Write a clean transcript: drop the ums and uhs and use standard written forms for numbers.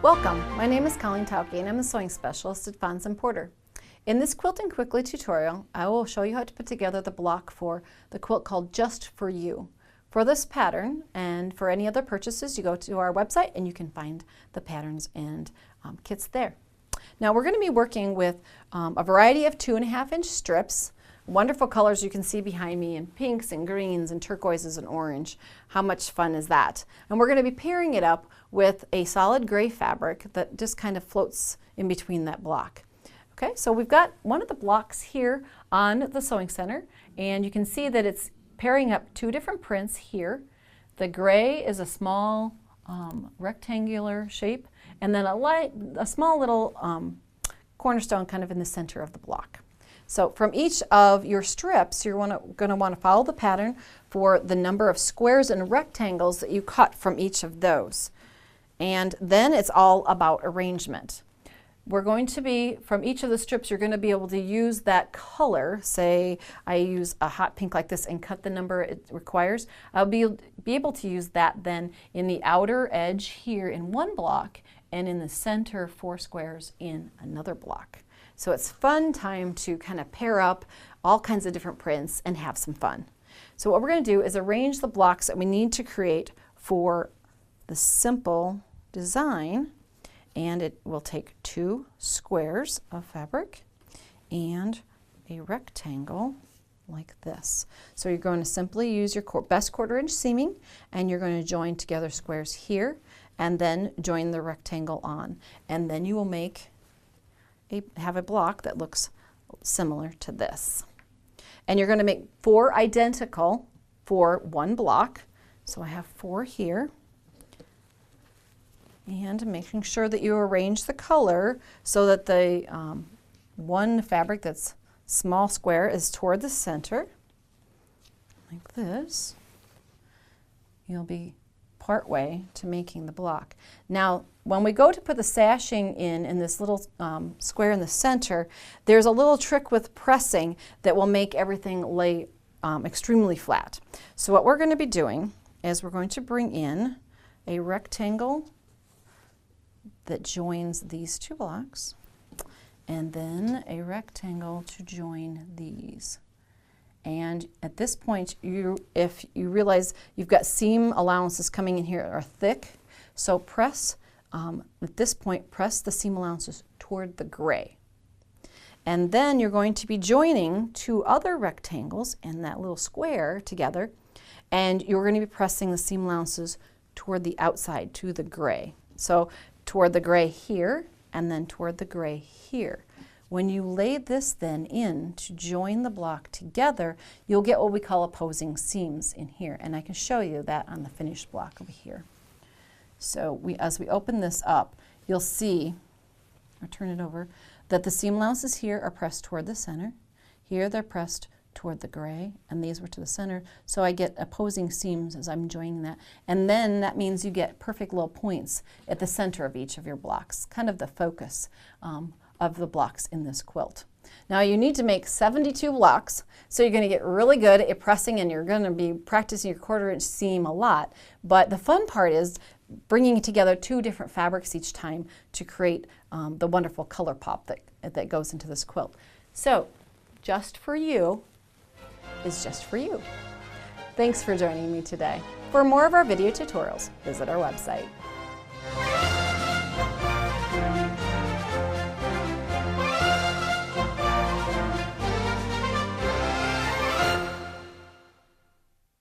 Welcome, my name is Colleen Tauke and I'm a sewing specialist at Fons and Porter. In this Quilting Quickly tutorial, I will show you how to put together the block for the quilt called Just For You. For this pattern and for any other purchases, you go to our website and you can find the patterns and kits there. Now we're going to be working with a variety of 2.5-inch strips. Wonderful colors you can see behind me in pinks and greens and turquoises and orange. How much fun is that? And we're going to be pairing it up with a solid gray fabric that just kind of floats in between that block. Okay, so we've got one of the blocks here on the sewing center, and you can see that it's pairing up two different prints here. The gray is a small rectangular shape, and then a small little cornerstone kind of in the center of the block. So from each of your strips, you're going to want to follow the pattern for the number of squares and rectangles that you cut from each of those. And then it's all about arrangement. We're going to be, from each of the strips, you're going to be able to use that color. Say I use a hot pink like this and cut the number it requires. I'll be able to use that then in the outer edge here in one block and in the center 4 squares in another block. So it's fun time to kind of pair up all kinds of different prints and have some fun. So what we're going to do is arrange the blocks that we need to create for the simple design, and it will take 2 squares of fabric and a rectangle like this. So you're going to simply use your best 1/4-inch seaming, and you're going to join together squares here and then join the rectangle on, and then you will have a block that looks similar to this. And you're going to make 4 identical for one block. So I have 4 here. And making sure that you arrange the color so that the one fabric that's small square is toward the center, like this. You'll be part way to making the block. Now, when we go to put the sashing in this little square in the center, there's a little trick with pressing that will make everything lay extremely flat. So what we're going to be doing is we're going to bring in a rectangle that joins these 2 blocks, and then a rectangle to join these. And at this point, if you realize you've got seam allowances coming in here that are thick, so press, at this point, press the seam allowances toward the gray. And then you're going to be joining 2 other rectangles in that little square together, and you're going to be pressing the seam allowances toward the outside, to the gray. So toward the gray here, and then toward the gray here. When you lay this then in to join the block together, you'll get what we call opposing seams in here, and I can show you that on the finished block over here. So as we open this up, you'll see, or turn it over, that the seam allowances here are pressed toward the center. Here they're pressed toward the gray, and these were to the center, so I get opposing seams as I'm joining that. And then that means you get perfect little points at the center of each of your blocks, kind of the focus of the blocks in this quilt. Now you need to make 72 blocks, so you're going to get really good at pressing, and you're going to be practicing your 1/4-inch seam a lot. But the fun part is bringing together 2 different fabrics each time to create the wonderful color pop that goes into this quilt. So Just For You is just for you. Thanks for joining me today. For more of our video tutorials, visit our website.